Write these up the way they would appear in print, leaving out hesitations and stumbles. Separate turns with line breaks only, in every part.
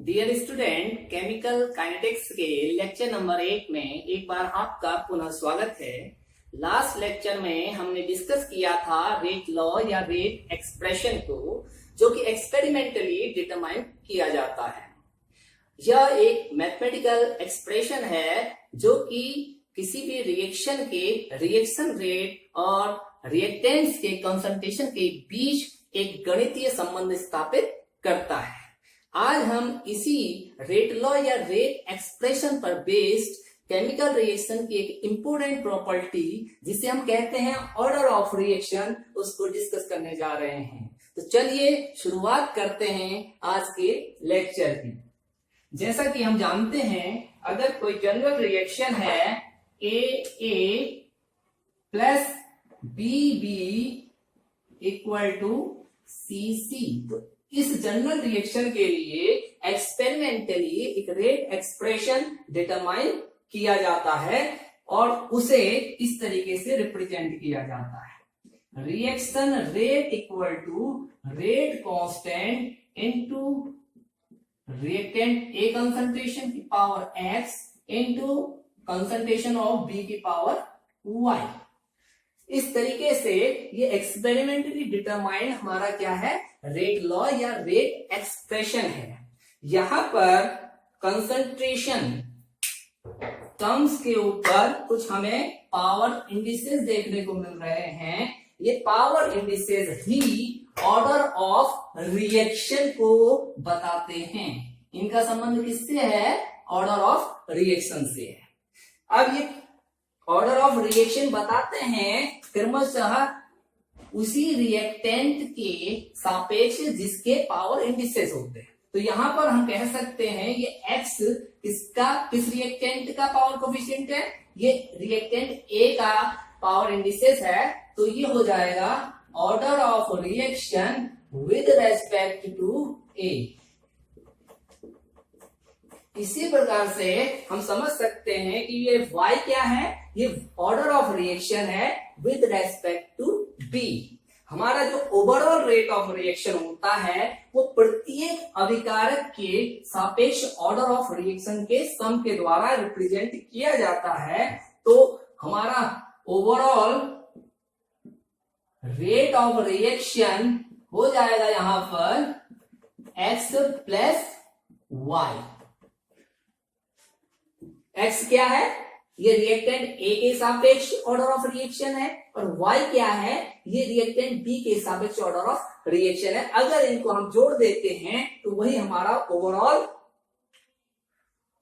Dear student, chemical kinetics के lecture number 1 में एक बार आपका पुनः स्वागत है। लास्ट लेक्चर में हमने डिस्कस किया था रेट लॉ या रेट एक्सप्रेशन को, जो कि एक्सपेरिमेंटली डिटरमाइन किया जाता है। यह एक मैथमेटिकल एक्सप्रेशन है जो कि किसी भी रिएक्शन के रिएक्शन रेट और रिएक्टेंट्स के कंसंट्रेशन के बीच एक गणितीय संबंध स्थापित करता है। आज हम इसी रेट लॉ या रेट एक्सप्रेशन पर बेस्ड केमिकल रिएक्शन की एक इंपोर्टेंट प्रॉपर्टी, जिसे हम कहते हैं ऑर्डर ऑफ रिएक्शन, उसको डिस्कस करने जा रहे हैं। तो चलिए शुरुआत करते हैं आज के लेक्चर की। जैसा कि हम जानते हैं, अगर कोई जनरल रिएक्शन है ए प्लस बी इक्वल टू सी, तो इस जनरल रिएक्शन के लिए एक्सपेरिमेंटली एक रेट एक्सप्रेशन डिटरमाइन किया जाता है और उसे इस तरीके से रिप्रेजेंट किया जाता है। Reaction rate equal to rate constant into reactant A concentration की power X into concentration of B की पावर वाई। इस तरीके से ये एक्सपेरिमेंटली डिटरमाइंड हमारा क्या है, रेट लॉ या रेट एक्सप्रेशन है। यहां पर कंसंट्रेशन टर्म्स के ऊपर कुछ हमें पावर इंडिसेस देखने को मिल रहे हैं। ये power indices he order of reaction को बताते हैं। इनका संबंध किससे है? ऑर्डर ऑफ रिएक्शन से है। अब ये ऑर्डर ऑफ रिएक्शन बताते हैं क्रमशः उसी रिएक्टेंट के सापेक्ष जिसके पावर इंडिसेस होते हैं। तो यहां पर हम कह सकते हैं ये x किस रिएक्टेंट का पावर कोफिशिएंट है? ये रिएक्टेंट A का पावर इंडिसेस है। तो ये हो जाएगा order of reaction with respect to A। इसी प्रकार से हम समझ सकते हैं कि ये y क्या है? ये ऑर्डर ऑफ रिएक्शन है विद रेस्पेक्ट टू b। हमारा जो ओवरऑल रेट ऑफ रिएक्शन होता है वो प्रत्येक अभिकारक के सापेक्ष ऑर्डर ऑफ रिएक्शन के सम के द्वारा रिप्रेजेंट किया जाता है। तो हमारा ओवरऑल रेट ऑफ रिएक्शन हो जाएगा यहां पर x प्लस वाई। x क्या है? ये रिएक्टेंट A के सापेक्ष ऑर्डर ऑफ रिएक्शन है और Y क्या है? ये रिएक्टेंट B के सापेक्ष ऑर्डर ऑफ रिएक्शन है। अगर इनको हम जोड़ देते हैं तो वही हमारा ओवरऑल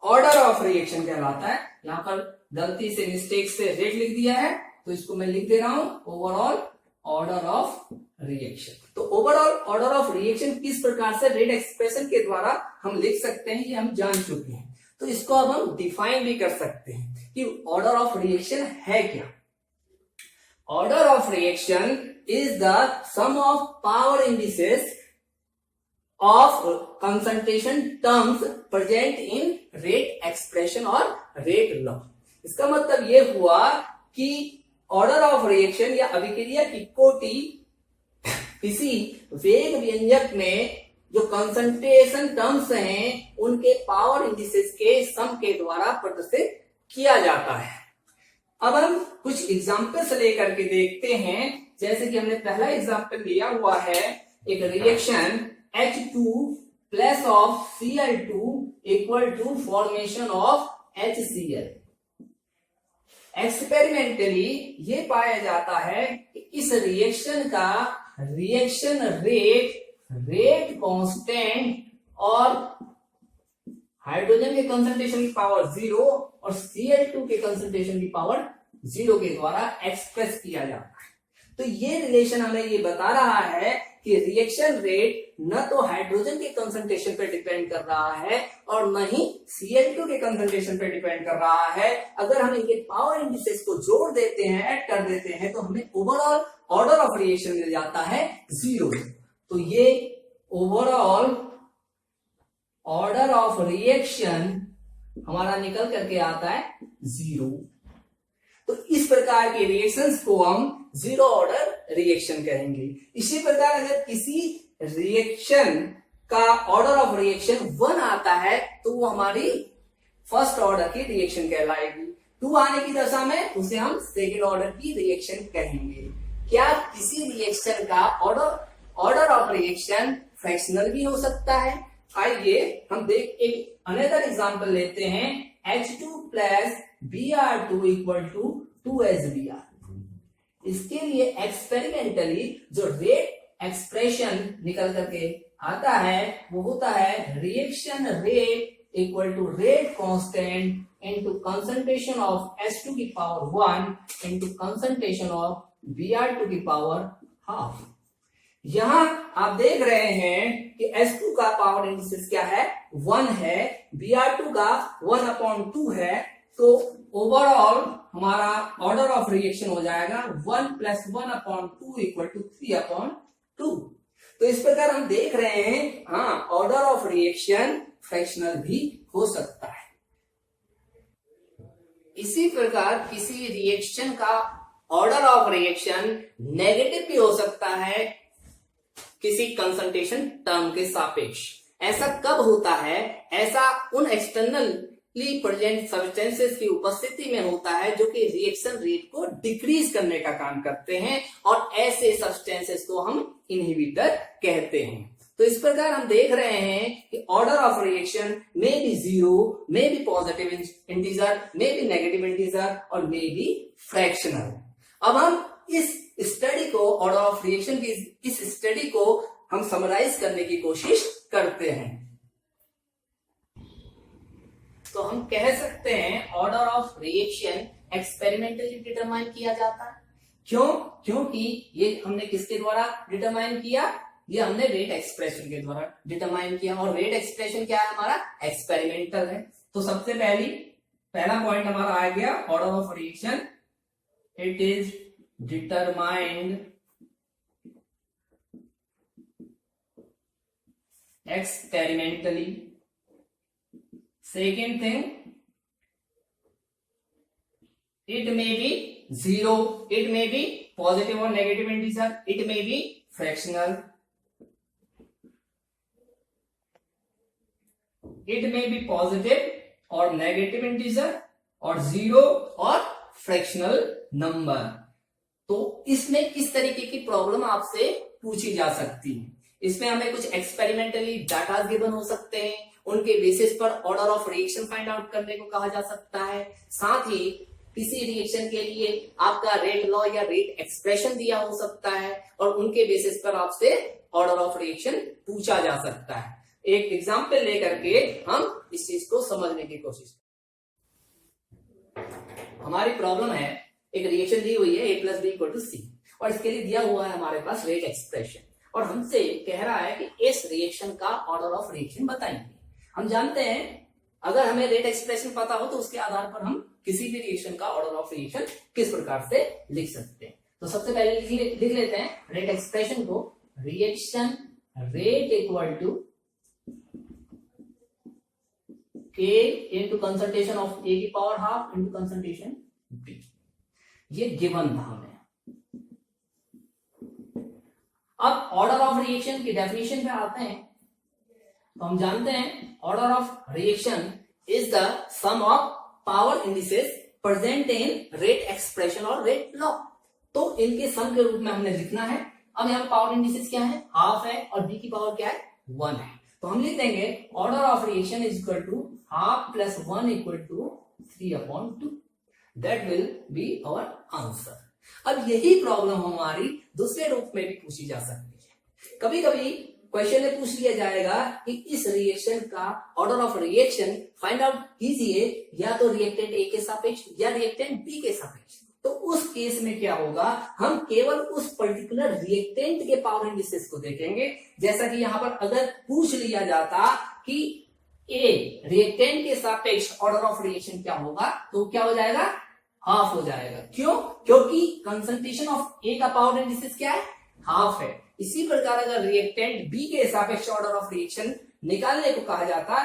ऑर्डर ऑफ रिएक्शन कहलाता है। यहां पर गलती से मिस्टेक से रेट लिख दिया है, तो इसको मैं लिख दे रहा हूं ओवरऑल ऑर्डर ऑफ रिएक्शन। तो ओवरऑल ऑर्डर ऑफ रिएक्शन किस प्रकार से रेट एक्सप्रेशन के द्वारा हम लिख सकते हैं, ये हम जान चुके हैं। तो इसको अब हम डिफाइन भी कर सकते हैं कि ऑर्डर ऑफ रिएक्शन है क्या। Order of reaction is the sum of power indices of concentration terms present in rate expression और रेट लॉ। इसका मतलब ये हुआ कि ऑर्डर ऑफ रिएक्शन या अभिक्रिया की कोटि किसी वेग व्यंजक में जो कंसंट्रेशन टर्म्स हैं उनके पावर इंडिसेस के सम के द्वारा प्रदर्शित किया जाता है। अब हम कुछ एग्जांपल्स लेकर के देखते हैं। जैसे कि हमने पहला एग्जांपल लिया हुआ है, एक reaction H2 plus of Cl2 equal to formation of HCl। Experimentally ये पाया जाता है कि इस रिएक्शन का रिएक्शन रेट कांस्टेंट और हाइड्रोजन के कंसंट्रेशन की पावर 0 और Cl2 के कंसंट्रेशन की पावर 0 के द्वारा एक्सप्रेस किया जाता है। तो ये रिलेशन हमें ये बता रहा है कि रिएक्शन रेट न तो हाइड्रोजन के कंसंट्रेशन पर डिपेंड कर रहा है और न ही Cl2 के कंसंट्रेशन पर डिपेंड कर रहा है। अगर हम इनके पावर इंडिसेस को जोड़ देते हैं, ऐड कर देते हैं, तो हमें ओवरऑल ऑर्डर ऑफ रिएक्शन मिल जाता है 0। तो ये ओवरऑल ऑर्डर ऑफ रिएक्शन हमारा निकल करके आता है 0। तो इस प्रकार के रिएक्शंस को हम जीरो ऑर्डर रिएक्शन कहेंगे। इसी प्रकार अगर किसी रिएक्शन का ऑर्डर ऑफ रिएक्शन 1 आता है तो वो हमारी फर्स्ट ऑर्डर की रिएक्शन कहलाएगी। 2 आने की दशा में उसे हम सेकेंड ऑर्डर की रिएक्शन कहेंगे। क्या किसी रिएक्शन का ऑर्डर ऑफ रिएक्शन फ्रैक्शनल भी हो सकता है? आइए हम एक अनदर एग्जांपल लेते हैं। H2 plus Br2 equal to 2SBr। इसके लिए एक्सपेरिमेंटली जो रेट एक्सप्रेशन निकल करके आता है वो होता है reaction rate equal to rate constant into concentration of H2 की पावर 1 इनटू कंसंट्रेशन ऑफ Br2 की पावर हाफ। यहां आप देख रहे हैं कि H2 का पावर इंडिसेस क्या है, 1 है, Br2 का 1/2 है, तो ओवरऑल हमारा ऑर्डर ऑफ रिएक्शन हो जाएगा 1 + 1/2 इक्वल टू 3/2। तो इस प्रकार हम देख रहे हैं हाँ ऑर्डर ऑफ रिएक्शन फ्रैक्शनल भी हो सकता है। इसी प्रकार किसी रिएक्शन का ऑर्डर ऑफ रिएक्शन नेगेटिव भी हो सकता है किसी कंसंट्रेशन टर्म के सापेक्ष। ऐसा कब होता है? ऐसा उन एक्सटर्नली प्रेजेंट सब्सटेंसेस की उपस्थिति में होता है जो कि रिएक्शन रेट को डिक्रीज करने का काम करते हैं और ऐसे सब्सटेंसेस को हम इनहिबिटर कहते हैं। तो इस प्रकार हम देख रहे हैं कि ऑर्डर ऑफ रिएक्शन में बी 0, में बी पॉजिटिव इंटीजर, में बी नेगेटिव इंटीजर और में बी फ्रैक्शनल। अब हम इस स्टडी को ऑर्डर ऑफ रिएक्शन की इस स्टडी को हम समराइज करने की कोशिश करते हैं। तो हम कह सकते हैं order of reaction experimentally determine किया जाता है। क्यों? क्योंकि ये हमने किसके द्वारा डिटरमाइन किया? ये हमने रेट एक्सप्रेशन के द्वारा डिटरमाइन किया और रेट एक्सप्रेशन क्या है हमारा? एक्सपेरिमेंटल है। तो सबसे पहला पॉइंट हमारा आ गया order of reaction, it is determined experimentally. Second thing, it may be 0, it may be positive or negative integer, it may be fractional, it may be positive or negative integer और 0 और fractional number। तो इसमें किस तरीके की problem आपसे पूछी जा सकती है? इसमें हमें कुछ एक्सपेरिमेंटली डाटा गिवन हो सकते हैं, उनके बेसिस पर order of reaction find out करने को कहा जा सकता है। साथ ही किसी रिएक्शन के लिए आपका रेट लॉ या रेट एक्सप्रेशन दिया हो सकता है और उनके बेसिस पर आपसे ऑर्डर ऑफ रिएक्शन पूछा जा सकता है। एक एग्जाम्पल लेकर के हम इस चीज को समझने की कोशिश। हमारी प्रॉब्लम है, एक रिएक्शन दी हुई है A + B = C और इसके लिए दिया हुआ है हमारे पास रेट एक्सप्रेशन और हमसे कह रहा है कि इस रिएक्शन का ऑर्डर ऑफ रिएक्शन बताएंगे। हम जानते हैं अगर हमें रेट एक्सप्रेशन पता हो तो उसके आधार पर हम किसी भी रिएक्शन का ऑर्डर ऑफ रिएक्शन किस प्रकार से लिख सकते हैं। तो सबसे पहले लिख लेते हैं रेट एक्सप्रेशन को, reaction rate equal to K into concentration of A की power half into concentration B। ये गिवन था हमें। अब ऑर्डर ऑफ रिएक्शन की डेफिनेशन पे आते हैं तो हम जानते हैं order of reaction is the sum of power indices present in rate expression और रेट लॉ। तो इनके सम के रूप में हमने लिखना है। अब यहाँ पावर इंडिसेस क्या है? हाफ है और बी की पावर क्या है? 1 है। तो हम लिख देंगे order of reaction is equal to half plus 1 equal to 3/2। That will be our answer. अब यही प्रॉब्लम हमारी दूसरे रूप में भी पूछी जा सकती है। कभी कभी क्वेश्चन में पूछ लिया जाएगा कि इस रिएक्शन का order of reaction find out कीजिए या तो रिएक्टेंट ए के सापेक्ष या रिएक्टेंट बी के सापेक्ष। तो उस केस में क्या होगा, हम केवल उस पर्टिकुलर रिएक्टेंट के पावर इंडिसेस को देखेंगे। जैसा कि यहां पर अगर पूछ लिया जाता कि ए रिएक्टेंट के सापेक्ष ऑर्डर ऑफ रिएक्शन क्या होगा तो क्या हो जाएगा? हाफ हो जाएगा। क्यों? क्योंकि कंसंट्रेशन ऑफ ए का पावर इंडिसेस क्या है? हाफ है। इसी प्रकार अगर रिएक्टेंट बी के सापेक्ष ऑर्डर ऑफ रिएक्शन निकालने को कहा जाता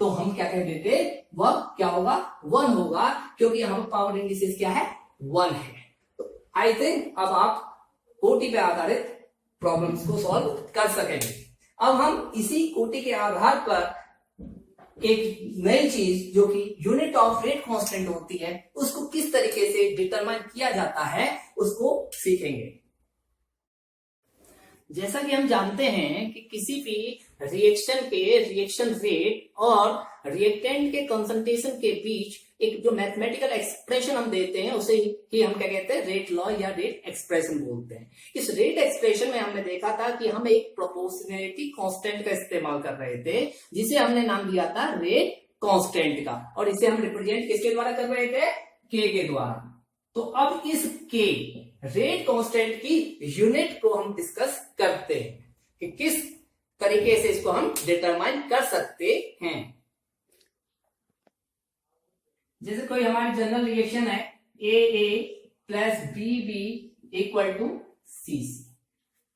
तो हम क्या कह देते, वह क्या होगा? 1 होगा, क्योंकि यहां पर पावर इंडिसेस क्या है? 1 है। तो आई थिंक अब आप ओटी पे आधारित प्रॉब्लम्स को सॉल्व कर सकेंगे। अब हम इसी कोटि के आधार पर एक नई चीज जो कि यूनिट ऑफ रेट कांस्टेंट होती है उसको किस तरीके से डिटरमाइन किया जाता है उसको सीखेंगे। जैसा कि हम जानते हैं कि किसी भी रिएक्शन के रिएक्शन रेट और रिएक्टेंट के कंसंट्रेशन के बीच एक जो मैथमेटिकल एक्सप्रेशन हम देते हैं उसे ही हम क्या कहते हैं, रेट लॉ या रेट एक्सप्रेशन बोलते हैं। इस रेट एक्सप्रेशन में हमने देखा था कि हम एक प्रोपोर्शनैलिटी कांस्टेंट का इस्तेमाल कर रहे थे जिसे हमने नाम दिया था रेट कांस्टेंट का, और इसे हम रिप्रेजेंट किसके द्वारा कर रहे थे, के के द्वारा। तो अब इस के रेट कांस्टेंट की यूनिट को हम डिस्कस करते हैं कि किस तरीके से इसको हम डिटरमाइन कर सकते हैं। जैसे कोई हमारी जनरल रिएक्शन है ए प्लस बी इक्वल टू सी,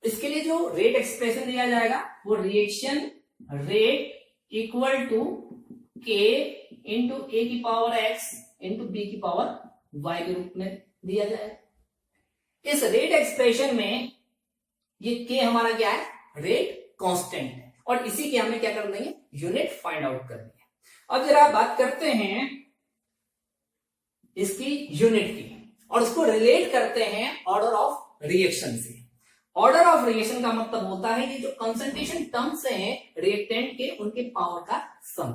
इसके लिए जो रेट एक्सप्रेशन दिया जाएगा वो रिएक्शन रेट इक्वल टू के इंटू ए की पावर एक्स इंटू बी की पावर वाई के रूप में दिया जाएगा। इस रेट एक्सप्रेशन में ये के हमारा क्या है, रेट कांस्टेंट है, और इसी के हमें क्या करना है, यूनिट फाइंड आउट करनी है। अब जरा बात करते हैं इसकी यूनिट की और उसको रिलेट करते हैं ऑर्डर ऑफ रिएक्शन से। ऑर्डर ऑफ रिएक्शन का मतलब होता है कि जो कंसंट्रेशन टर्म्स हैं रिएक्टेंट के उनके पावर का सम।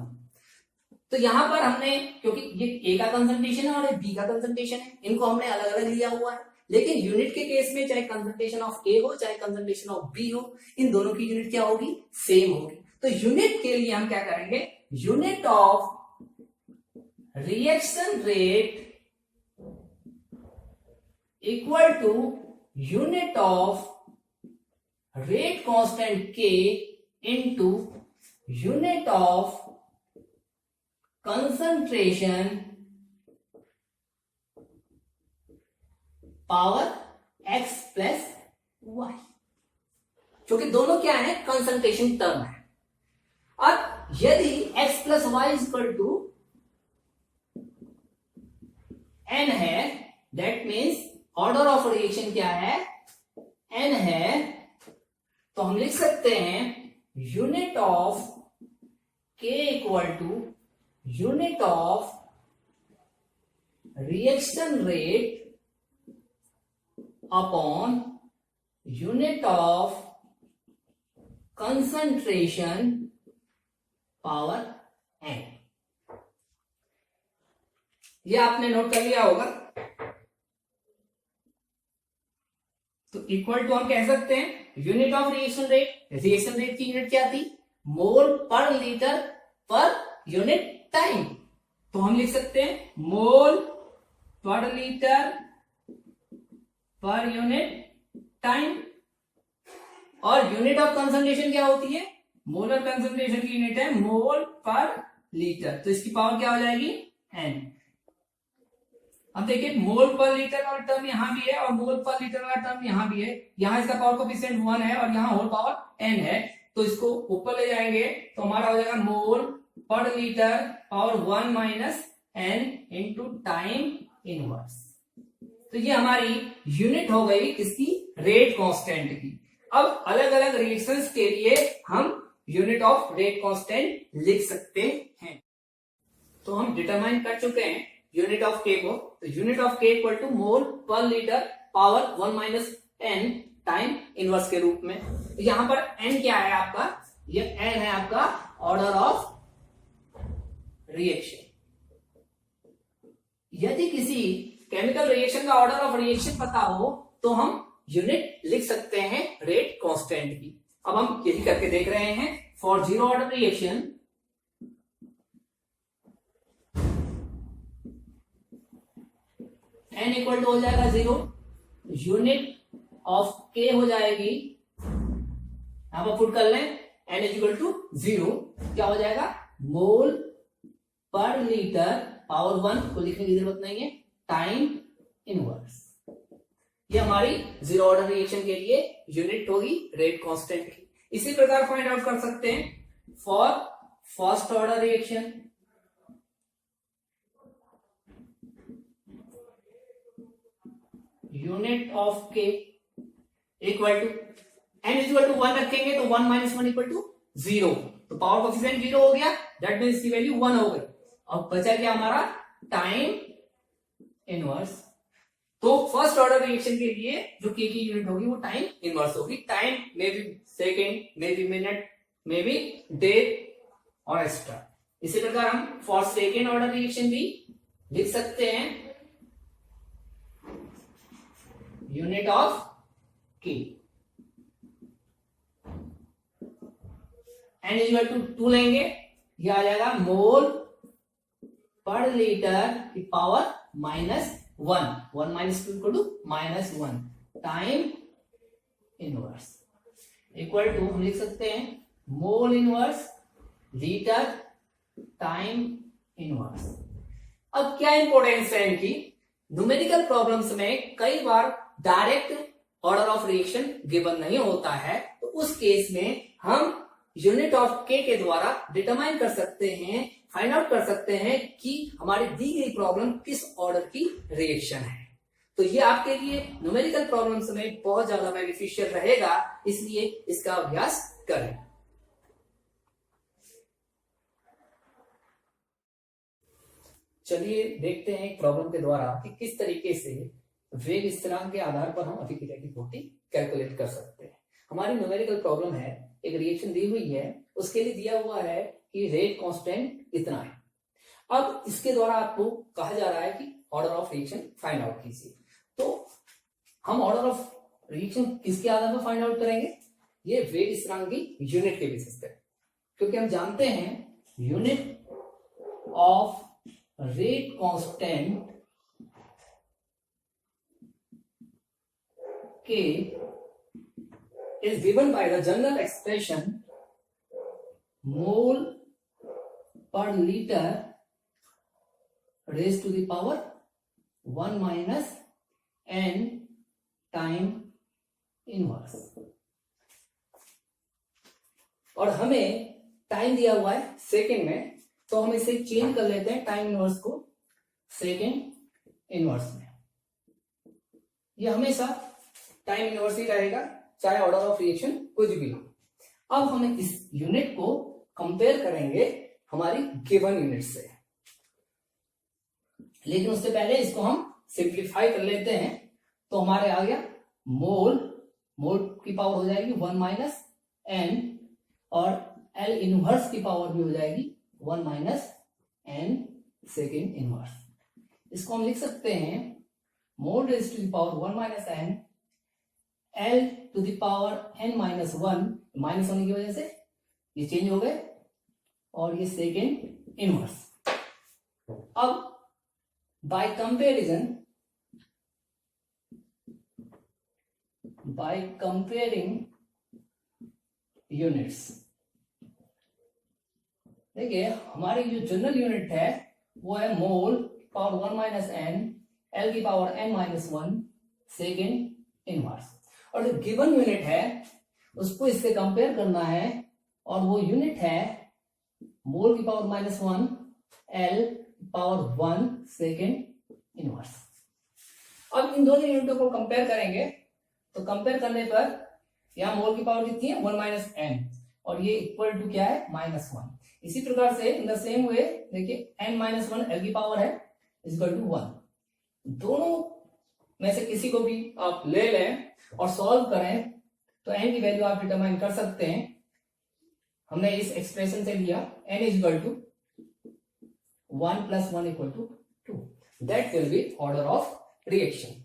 तो यहां पर हमने, क्योंकि ये ए का कंसंट्रेशन है और ये बी का कंसंट्रेशन है, इनको हमने अलग अलग लिया हुआ है, लेकिन यूनिट के केस में चाहे कंसंट्रेशन ऑफ ए हो चाहे कंसंट्रेशन ऑफ बी हो, इन दोनों की यूनिट क्या होगी, सेम होगी। तो यूनिट के लिए हम क्या करेंगे, unit of reaction rate equal to unit of rate constant के into unit of concentration power X plus Y, क्योंकि दोनों क्या है, कंसंट्रेशन टर्म है। अब यदि x plus Y equal to n है, that means order of reaction क्या है, n है, तो हम लिख सकते हैं unit of k equal to unit of reaction rate upon unit of concentration power n। ये आपने नोट कर लिया होगा। तो इक्वल टू हम कह सकते हैं unit of reaction rate, reaction rate की यूनिट क्या थी, मोल per litre per unit time. तो हम लिख सकते हैं मोल per litre per unit time. और यूनिट ऑफ कंसंट्रेशन क्या होती है, मोलर कंसंट्रेशन की यूनिट है मोल पर लीटर, तो इसकी पावर क्या हो जाएगी, n। अब देखिए मोल पर लीटर वाला टर्म यहां भी है और मोल पर लीटर वाला टर्म यहां भी है, यहां इसका पावर कोएफिशिएंट 1 है और यहां होल पावर n है, तो इसको ऊपर ले जाएंगे तो हमारा हो जाएगा mole per litre power 1 minus n into time inverse. तो ये हमारी यूनिट हो गई किसकी, रेट कांस्टेंट की। अब अलग अलग रिएक्शंस के लिए हम यूनिट ऑफ रेट कांस्टेंट लिख सकते हैं। तो हम डिटरमाइन कर चुके हैं यूनिट ऑफ के को। तो unit of K equal to mole per litre power 1 minus n time inverse के रूप में। तो यहां पर n क्या है आपका, ये n है आपका ऑर्डर ऑफ रिएक्शन। यदि किसी केमिकल रिएक्शन का ऑर्डर ऑफ रिएक्शन पता हो तो हम यूनिट लिख सकते हैं रेट कांस्टेंट की। अब हम यही करके देख रहे हैं। For zero order reaction n equal to हो जाएगा 0, यूनिट ऑफ k हो जाएगी, यहां पर पुट कर लें n इक्वल टू 0, क्या हो जाएगा मोल पर लीटर पावर 1 को लिखने की जरूरत नहीं है, टाइम इनवर्स। ये हमारी जीरो ऑर्डर रिएक्शन के लिए यूनिट होगी रेट कांस्टेंट की। इसी प्रकार फाइंड आउट कर सकते हैं for first order reaction. Unit of K equal to n equal to 1 रखेंगे तो 1 माइनस 1 इक्वल टू 0, तो पावर कोफिशिएंट 0 हो गया, दैट मीन्स की वैल्यू 1 हो गई। अब बचा क्या हमारा टाइम इनवर्स। तो फर्स्ट ऑर्डर रिएक्शन के लिए जो के की यूनिट होगी वो टाइम इनवर्स होगी। Time may be second, may be minute, may be day और एक्स्ट्रा। इसी प्रकार हम फॉर सेकेंड ऑर्डर रिएक्शन भी लिख सकते हैं unit of K N equal to 2 लेंगे, यह आ जाएगा मोल पर लीटर की पावर -1, 1 minus 2 equal to -1 time inverse equal to हम लिख सकते हैं mole inverse litre time inverse. अब क्या इंपॉर्टेंस है इनकी, न्यूमेरिकल प्रॉब्लम्स में कई बार direct order of reaction given नहीं होता है, तो उस केस में हम यूनिट ऑफ के के द्वारा डिटरमाइन कर सकते हैं, फाइंड आउट कर सकते हैं कि हमारी दी गई प्रॉब्लम किस ऑर्डर की रिएक्शन है। तो ये आपके लिए न्यूमेरिकल प्रॉब्लम्स में बहुत ज्यादा बेनिफिशियल रहेगा, इसलिए इसका अभ्यास करें। चलिए देखते हैं एक प्रॉब्लम के द्वारा कि किस तरीके से वेग स्थिरांक के आधार पर हम अभिक्रिया की कोटि कैलकुलेट कर सकते हैं। हमारी न्यूमेरिकल प्रॉब्लम है, एक रिएक्शन दी हुई है, उसके लिए दिया हुआ है कि रेट कांस्टेंट इतना है। अब इसके द्वारा आपको कहा जा रहा है कि order of reaction find out कीजिए। तो हम ऑर्डर ऑफ रिएक्शन किसके आधार पर फाइंड आउट करेंगे, ये वेग स्थिरांक की यूनिट के बेसिस पे, क्योंकि हम जानते हैं unit of rate constant K is given by the general expression mole per liter raised to the power 1 minus n time inverse। और हमें टाइम दिया हुआ है सेकेंड में, तो हम इसे चेंज कर लेते हैं टाइम इनवर्स को सेकेंड इनवर्स में। यह हमेशा टाइम इनवर्स ही रहेगा, चाहे ऑर्डर ऑफ रिएक्शन कुछ भी हो। अब हम इस यूनिट को कंपेयर करेंगे हमारी गिवन यूनिट से, लेकिन उससे पहले इसको हम सिंप्लीफाई कर लेते हैं। तो हमारे आ गया मोल, मोल की पावर हो जाएगी 1 माइनस n, और L इनवर्स की पावर भी हो जाएगी 1 माइनस n सेकेंड इनवर्स। इसको हम लिख सकते हैं mole raise to the power 1 minus n L to the power n minus 1, minus होने की वजह से ये चेंज हो गए, और ये सेकेंड इनवर्स। अब बाय कंपेयरिंग यूनिट्स, देखिए हमारी जो जनरल यूनिट है वो है मोल पावर 1 माइनस n L की power n minus 1 second inverse, और जो गिवन यूनिट है उसको इससे कंपेयर करना है, और वो यूनिट है मोल की पावर -1 L पावर 1 सेकेंड इनवर्स। अब इन दोनों यूनिटों को कंपेयर करेंगे, तो कंपेयर करने पर यहाँ मोल की पावर कितनी है 1 माइनस n, और ये इक्वल टू क्या है -1। इसी प्रकार से इन द सेम वे देखिए n माइनस 1 L की पावर है इक्वल टू 1। दोनों में से किसी को भी आप ले लें और सॉल्व करें तो n की वैल्यू आप डिटरमाइन कर सकते हैं। हमने इस एक्सप्रेशन से लिया n equal to 1 plus 1 equal to 2, that will be order of reaction.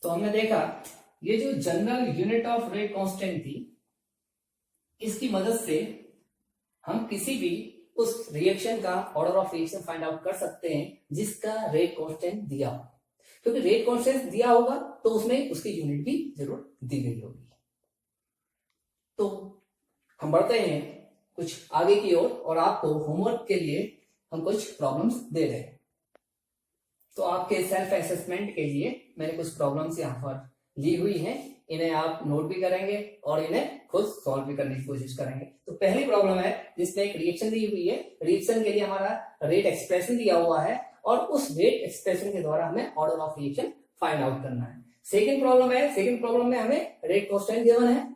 तो हमने देखा ये जो general unit of rate constant थी, इसकी मदद से हम किसी भी उस रिएक्शन का order of reaction find out कर सकते हैं जिसका रेट कांस्टेंट दिया हो, क्योंकि रेट कांस्टेंट दिया होगा तो उसमें उसकी यूनिट भी जरूर दी गई होगी। तो हम बढ़ते हैं कुछ आगे की ओर, और आपको होमवर्क के लिए हम कुछ प्रॉब्लम्स दे रहे हैं। तो आपके सेल्फ असेसमेंट के लिए मैंने कुछ प्रॉब्लम्स यहाँ पर ली हुई हैं, इन्हें आप नोट भी करेंगे और इन्हें खुद सॉल्व भी करने की कोशिश करेंगे। तो पहली प्रॉब्लम है जिसमें एक रिएक्शन दी हुई है, रिएक्शन के लिए हमारा रेट एक्सप्रेशन दिया हुआ है, और उस रेट एक्सप्रेशन के द्वारा हमें order of reaction find out करना है। सेकंड प्रॉब्लम में हमें रेट कांस्टेंट गिवन है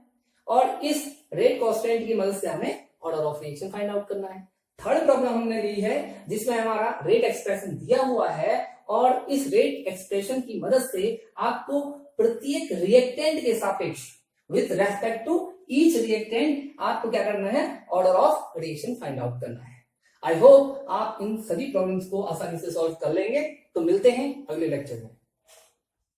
और इस रेट कांस्टेंट की मदद से हमें order of reaction find out करना है। थर्ड प्रॉब्लम हमने ली है जिसमें हमारा रेट एक्सप्रेशन दिया हुआ है और इस रेट एक्सप्रेशन की मदद से आपको प्रत्येक रिएक्टेंट के सापेक्ष with respect to each reactant आपको क्या करना है, order of reaction find out करना है। आई होप आप इन सभी प्रॉब्लम्स को आसानी से सॉल्व कर लेंगे। तो मिलते हैं अगले लेक्चर में।